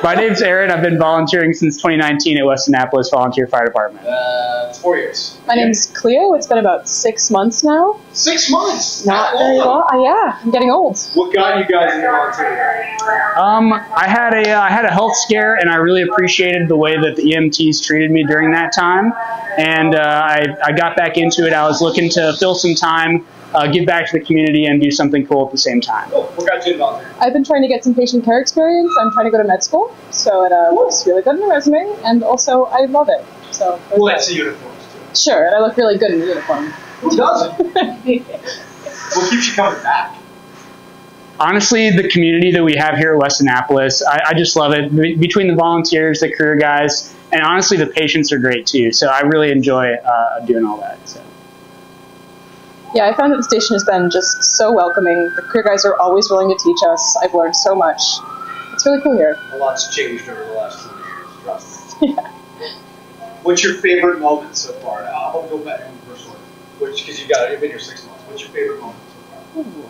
My name's Aaron. I've been volunteering since 2019 at West Annapolis Volunteer Fire Department. 4 years. My name's Cleo. It's been about 6 months now. 6 months? Not very long. Yeah, I'm getting old. What got you guys into volunteering? I had a health scare, and I really appreciated the way that the EMTs treated me during that time. And I got back into it. I was looking to fill some time, give back to the community, and do something cool at the same time. Cool. What got you into volunteering? I've been trying to get some patient care experience. I'm trying to go to med school, so it looks really good in the resume, and also I love it. So well, that's the uniforms too. Sure, and I look really good in the uniform. Who doesn't? What keeps you coming back? Honestly, the community that we have here at West Annapolis, I just love it. Between the volunteers, the career guys, and honestly, the patients are great too. So I really enjoy doing all that. So. Yeah, I found that the station has been just so welcoming. The career guys are always willing to teach us. I've learned so much. It's really cool here. A lot's changed over the last 20 years, trust me. Yeah. What's your favorite moment so far? I'll go back in the first one. Because you've been here 6 months. What's your favorite moment so far? Ooh,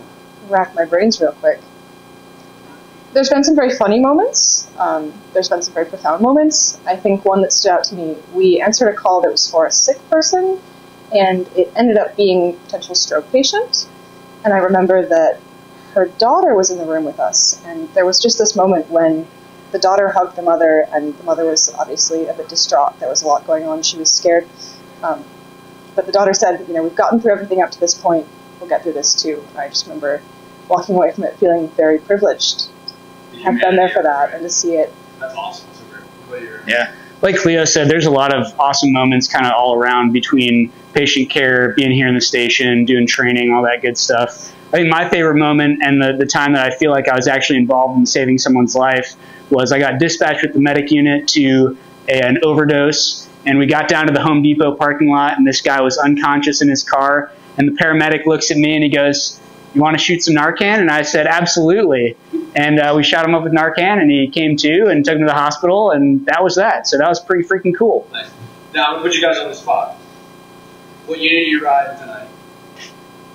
rack my brains real quick. There's been some very funny moments. There's been some very profound moments. I think one that stood out to me, we answered a call that was for a sick person, and it ended up being a potential stroke patient. And I remember that her daughter was in the room with us, and there was just this moment when the daughter hugged the mother, and the mother was obviously a bit distraught. There was a lot going on. She was scared. But the daughter said, you know, we've gotten through everything up to this point. We'll get through this too. And I just remember walking away from it feeling very privileged. I've been there for that, and to see it. That's awesome. That's a great. Yeah. Like Cleo said, there's a lot of awesome moments kind of all around between patient care, being here in the station, doing training, all that good stuff. I think my favorite moment and the time that I feel like I was actually involved in saving someone's life was I got dispatched with the medic unit to an overdose, and we got down to the Home Depot parking lot, and this guy was unconscious in his car, and the paramedic looks at me and he goes, "You want to shoot some Narcan?" And I said, "Absolutely." And we shot him up with Narcan, and he came to and took him to the hospital, and that was that. So that was pretty freaking cool. Nice. Now, I'm going to put you guys on the spot. What unit are you riding tonight?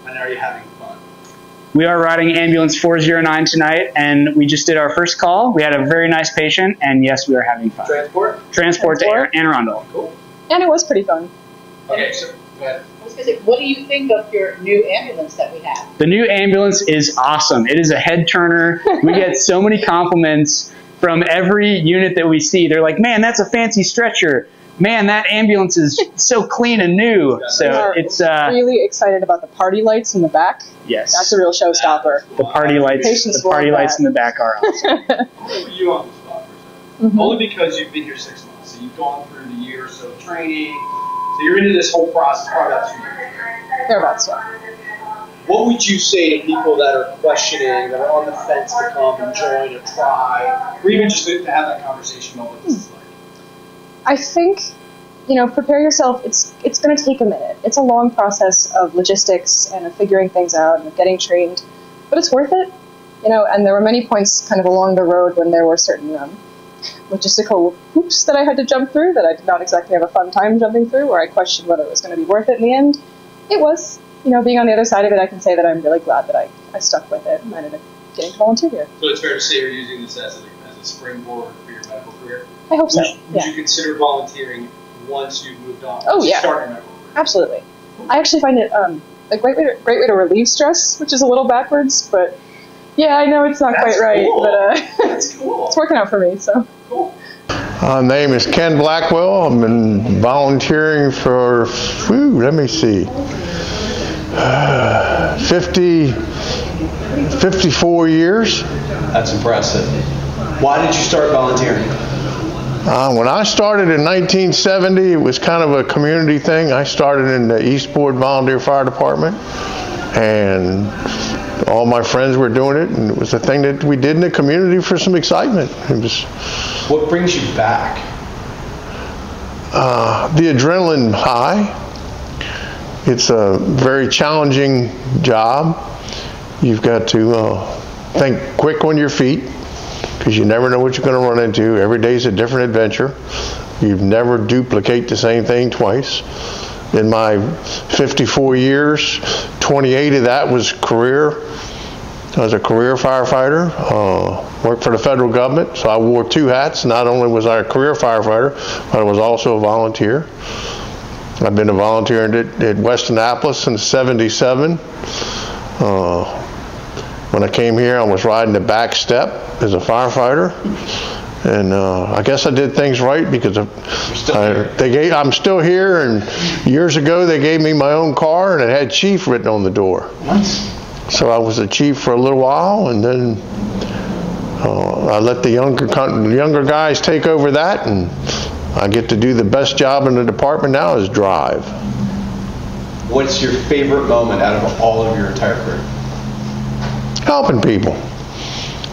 And are you having fun? We are riding ambulance 409 tonight, and we just did our first call. We had a very nice patient, and yes, we are having fun. Transport to Anne Arundel. Cool. And it was pretty fun. Okay, so go ahead. I was going to say, what do you think of your new ambulance that we have? The new ambulance is awesome. It is a head turner. We get so many compliments from every unit that we see. They're like, "Man, that's a fancy stretcher. Man, that ambulance is so clean and new." So it's really excited about the party lights in the back. Yes, that's a real showstopper. The party lights, lights in the back are awesome. I'll put you on the spot for a second. Only because you've been here 6 months, so you've gone through the year or so of training. So you're into this whole process probably about 2 years. Thereabouts, yeah. What would you say to people that are questioning, that are on the fence to come and join or try, or even just to have that conversation about what this is like? I think, you know, prepare yourself. It's going to take a minute. It's a long process of logistics and of figuring things out and of getting trained, but it's worth it. You know, and there were many points kind of along the road when there were certain logistical hoops that I had to jump through that I did not exactly have a fun time jumping through, where I questioned whether it was going to be worth it in the end. It was. You know, being on the other side of it, I can say that I'm really glad that I stuck with it and I ended up getting to volunteer here. So it's fair to say you're using this as a springboard for your medical career? I hope so, Would you consider volunteering once you've moved on? Oh, yeah. Start your medical career? Absolutely. I actually find it a great way to relieve stress, which is a little backwards, but yeah, I know it's not quite right, but that's cool. It's working out for me, so. Cool. My name is Ken Blackwell. I've been volunteering for, let me see, 54 years. That's impressive. Why did you start volunteering? When I started in 1970, it was kind of a community thing. I started in the Eastport Volunteer Fire Department, and all my friends were doing it, and it was a thing that we did in the community for some excitement. It was. What brings you back? The adrenaline high. It's a very challenging job. You've got to think quick on your feet, because you never know what you're going to run into. Every day's a different adventure. You never duplicate the same thing twice. In my 54 years, 28 of that was career, I was a career firefighter, worked for the federal government, so I wore two hats. Not only was I a career firefighter, but I was also a volunteer. I've been a volunteer at West Annapolis since '77. When I came here, I was riding the back step as a firefighter. And I guess I did things right because I'm still here, and years ago they gave me my own car and it had chief written on the door. Nice. So I was a chief for a little while, and then I let the younger guys take over that, and I get to do the best job in the department now is drive. What's your favorite moment out of all of your entire career? Helping people.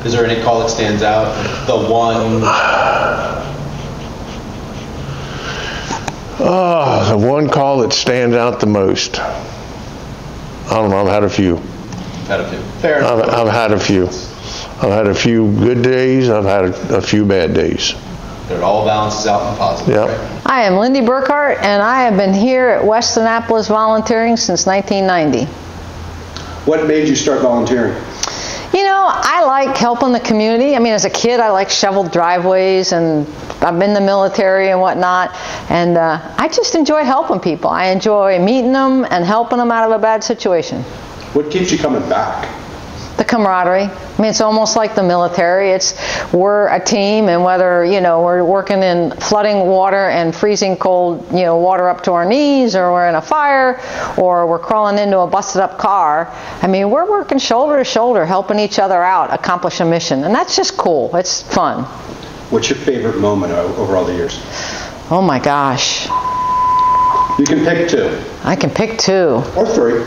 Is there any call that stands out? The one? The one call that stands out the most. I don't know, I've had a few. Had a few. Fair enough. I've had a few. I've had a few good days, I've had a few bad days. It all balances out in positive. Yep. Right? I am Lindy Burkhart, and I have been here at West Annapolis volunteering since 1990. What made you start volunteering? You know, I like helping the community. I mean, as a kid, I like shoveled driveways, and I've been in the military and whatnot, and I just enjoy helping people. I enjoy meeting them and helping them out of a bad situation. What keeps you coming back? The camaraderie. I mean, it's almost like the military. We're a team, and whether, you know, we're working in flooding water and freezing cold, you know, water up to our knees, or we're in a fire, or we're crawling into a busted up car. I mean, we're working shoulder to shoulder, helping each other out, accomplish a mission, and that's just cool. It's fun. What's your favorite moment over all the years? Oh my gosh. You can pick two. I can pick two. Or three.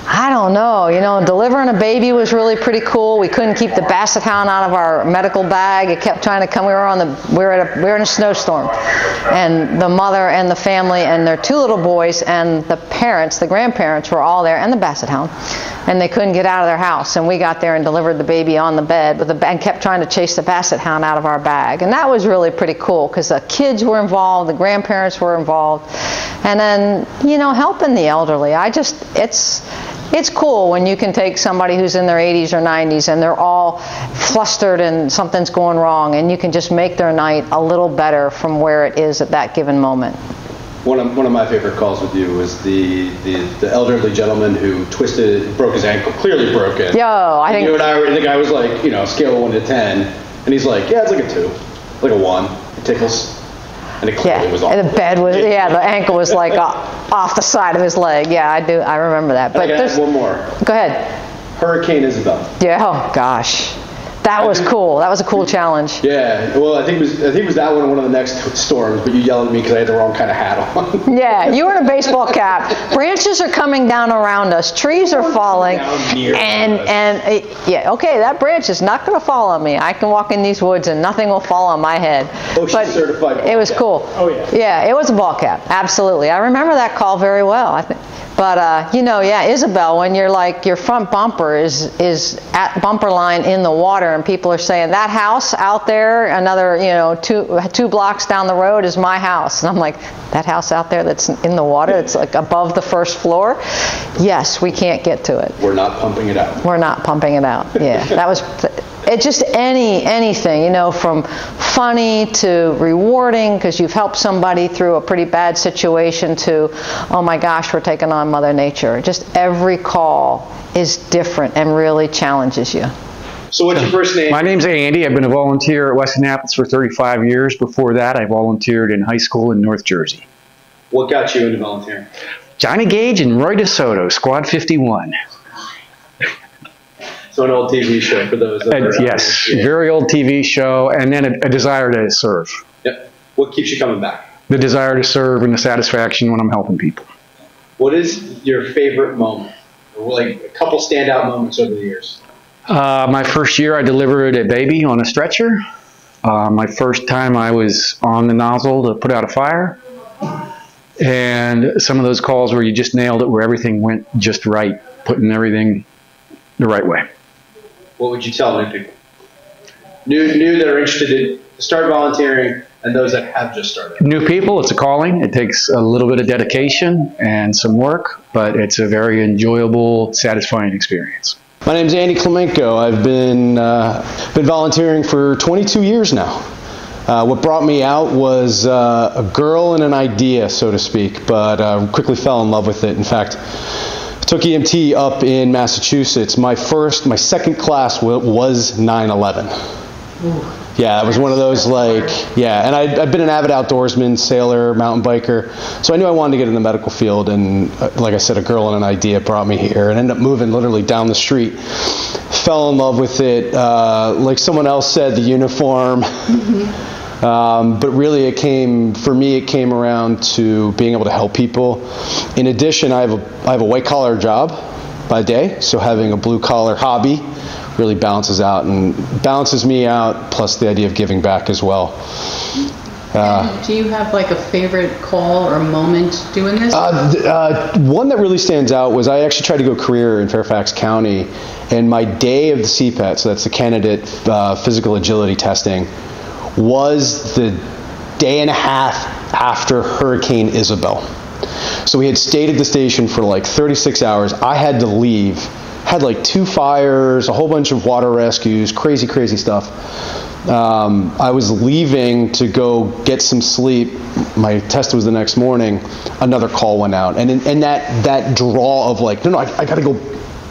I don't know. You know, delivering a baby was really pretty cool. We couldn't keep the basset hound out of our medical bag. It kept trying to come. We were in a snowstorm, and the mother and the family and their two little boys and the parents, the grandparents, were all there, and the basset hound, and they couldn't get out of their house. And we got there and delivered the baby on the bed and kept trying to chase the basset hound out of our bag. And that was really pretty cool because the kids were involved, the grandparents were involved, and then, you know, helping the elderly. It's cool when you can take somebody who's in their 80s or 90s and they're all flustered and something's going wrong, and you can just make their night a little better from where it is at that given moment. One of my favorite calls with you was the elderly gentleman who broke his ankle, clearly broken. I think you and I were, the guy was like, you know, scale of 1 to 10, and he's like, yeah, it's like a 2, like a 1. It tickles. And it clearly was off. And the bed was, the ankle was like off the side of his leg. Yeah, I remember that. But there's one more. Go ahead. Hurricane Isabel. Yeah, oh gosh. That was cool. That was a cool challenge. Yeah. Well, I think it was that one of the next storms, but you yelled at me because I had the wrong kind of hat on. Yeah, you were in a baseball cap. Branches are coming down around us. Trees are falling. Okay, that branch is not going to fall on me. I can walk in these woods and nothing will fall on my head. But certified. It was cool. Oh yeah. Yeah, it was a ball cap. Absolutely. I remember that call very well. I think. But, you know, yeah, Isabel, when you're like, your front bumper is at bumper line in the water, and people are saying, that house out there, another, you know, two blocks down the road is my house. And I'm like, that house out there that's in the water, it's like above the first floor? Yes, we can't get to it. We're not pumping it out. We're not pumping it out. Yeah, that was... It just anything, you know, from funny to rewarding because you've helped somebody through a pretty bad situation to, oh my gosh, we're taking on Mother Nature. Just every call is different and really challenges you. So what's your first name? My name's Andy. I've been a volunteer at West Annapolis for 35 years. Before that, I volunteered in high school in North Jersey. What got you into volunteering? Johnny Gage and Roy DeSoto, Squad 51. So an old TV show for those that are yes, very old TV show, and then a desire to serve. Yep. What keeps you coming back? The desire to serve and the satisfaction when I'm helping people. What is your favorite moment? Or like a couple standout moments over the years? My first year I delivered a baby on a stretcher. My first time I was on the nozzle to put out a fire. And some of those calls where you just nailed it, where everything went just right, putting everything the right way. What would you tell new people? New that are interested in start volunteering, and those that have just started. New people, it's a calling. It takes a little bit of dedication and some work, but it's a very enjoyable, satisfying experience. My name's Andy Clco. I've been volunteering for 22 years now. What brought me out was a girl and an idea, so to speak, but quickly fell in love with it. In fact, I took EMT up in Massachusetts. My second class was 9/11. Yeah, it was one of those and I've been an avid outdoorsman, sailor, mountain biker, so I knew I wanted to get in the medical field, and like I said, a girl and an idea brought me here, and ended up moving literally down the street. Fell in love with it, like someone else said, the uniform. But really for me it came around to being able to help people. In addition, I have a white collar job by day, so having a blue collar hobby really balances me out, plus the idea of giving back as well. Do you have like a favorite call or moment doing this? One that really stands out was I actually tried to go career in Fairfax County, and my day of the CPET, so that's the candidate physical agility testing, was the day and a half after Hurricane Isabel. So we had stayed at the station for like 36 hours. I had to leave. Had like 2 fires, a whole bunch of water rescues, crazy stuff. I was leaving to go get some sleep. My test was the next morning. Another call went out, and that draw of like, no, I gotta go.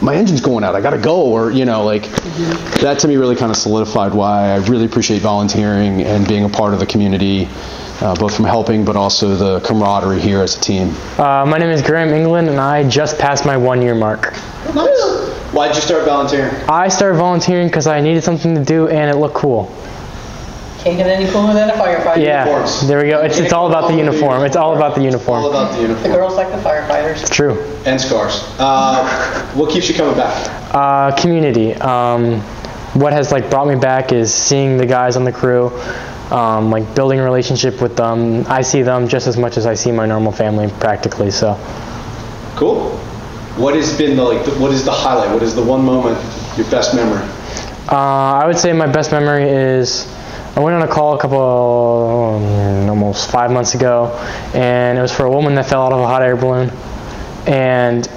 My engine's going out. I gotta go, or that to me really kind of solidified why I really appreciate volunteering and being a part of the community, both from helping but also the camaraderie here as a team. My name is Graham England, and I just passed my 1-year mark. Why did you start volunteering? I started volunteering because I needed something to do and it looked cool. Can't get any cooler than a firefighter. Yeah, uniforms. There we go. It's all about the uniform. It's all about the uniform. All about the uniform. The girls like the firefighters. It's true. And scars. What keeps you coming back? Community. What has brought me back is seeing the guys on the crew, building a relationship with them. I see them just as much as I see my normal family practically. So. Cool. What has been what is the highlight? What is the one moment, your best memory? I would say my best memory is I went on a call almost 5 months ago, and it was for a woman that fell out of a hot air balloon. And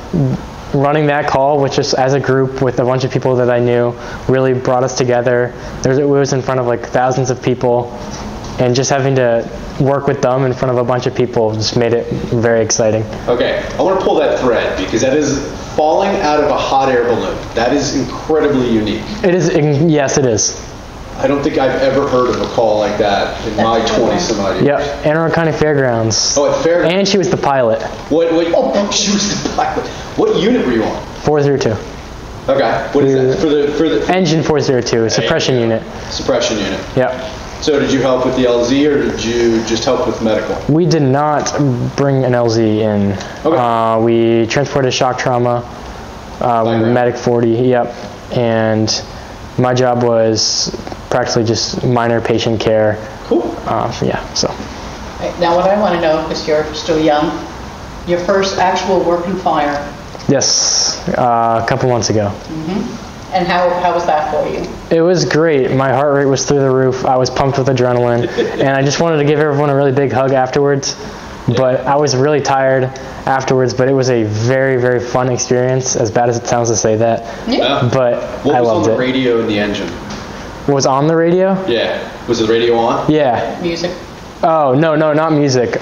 running that call, which is as a group with a bunch of people that I knew, really brought us together. It was in front of thousands of people, and just having to work with them in front of a bunch of people just made it very exciting. Okay, I want to pull that thread, because that is falling out of a hot air balloon. That is incredibly unique. It is, yes, it is. I don't think I've ever heard of a call like that in my 20-some-odd years. Yep, Anne Arundel County Fairgrounds. Oh, at Fairgrounds. And she was the pilot. Oh, she was the pilot. What unit were you on? 402. Okay, what is that? For the Engine 402, suppression unit. Suppression unit. Yep. So did you help with the LZ, or did you just help with medical? We did not bring an LZ in. Okay. We transported shock trauma, medic 40, yep. And my job was practically just minor patient care. Cool. Yeah, so. Now what I want to know, because you're still young, your first actual working fire. Yes, a couple months ago. Mm-hmm. And how was that for you? It was great. My heart rate was through the roof. I was pumped with adrenaline, and I just wanted to give everyone a really big hug afterwards. But I was really tired afterwards, but it was a very, very fun experience, as bad as it sounds to say that. Yeah. But I loved it. What was on the radio in the engine? What was on the radio? Yeah. Was the radio on? Yeah. Music? Oh, no, not music.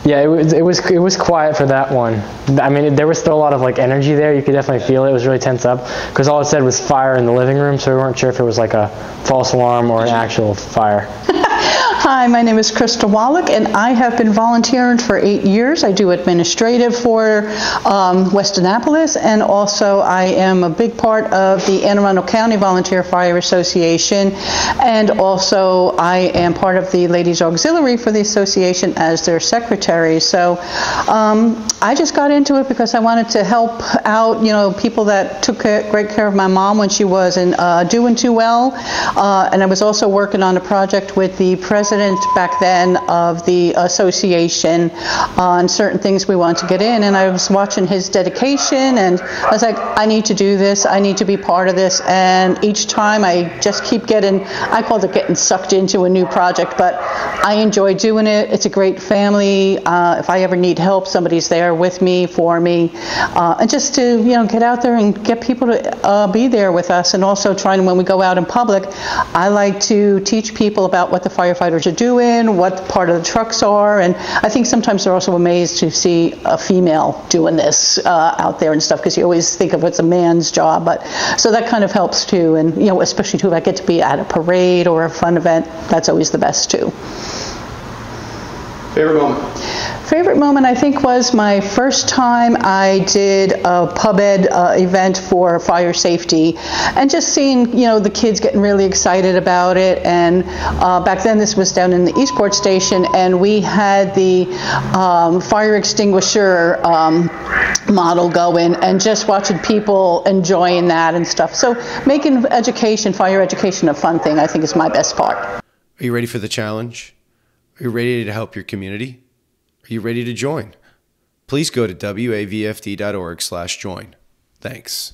Yeah, it was quiet for that one. I mean, there was still a lot of energy there. You could definitely feel it. It was really tense up because all it said was fire in the living room, so we weren't sure if it was a false alarm or an actual fire. Hi, my name is Christa Wallik, and I have been volunteering for 8 years. I do administrative for West Annapolis, and also I am a big part of the Anne Arundel County Volunteer Fire Association, and also I am part of the Ladies Auxiliary for the association as their secretary. So I just got into it because I wanted to help out, people that took great care of my mom when she wasn't doing too well, and I was also working on a project with the president president back then of the association on certain things we wanted to get in, and I was watching his dedication, and I was like, I need to do this, I need to be part of this, and each time I just keep getting, I call it getting sucked into a new project, but I enjoy doing it. It's a great family. If I ever need help, somebody's there with me, for me, and just to get out there and get people to be there with us, and also trying, when we go out in public, I like to teach people about what the firefighters are doing, what part of the trucks are, and I think sometimes they're also amazed to see a female doing this out there and stuff, because you always think of what's a man's job, but so that kind of helps too, and especially too if I get to be at a parade or a fun event, that's always the best too. Favorite moment? Favorite moment, I think, was my first time I did a pub ed event for fire safety, and just seeing, the kids getting really excited about it. And back then, this was down in the Eastport station, and we had the fire extinguisher model going, and just watching people enjoying that and stuff. So making education, fire education, a fun thing, I think, is my best part. Are you ready for the challenge? Are you ready to help your community? Are you ready to join? Please go to wavfd.org/join. Thanks.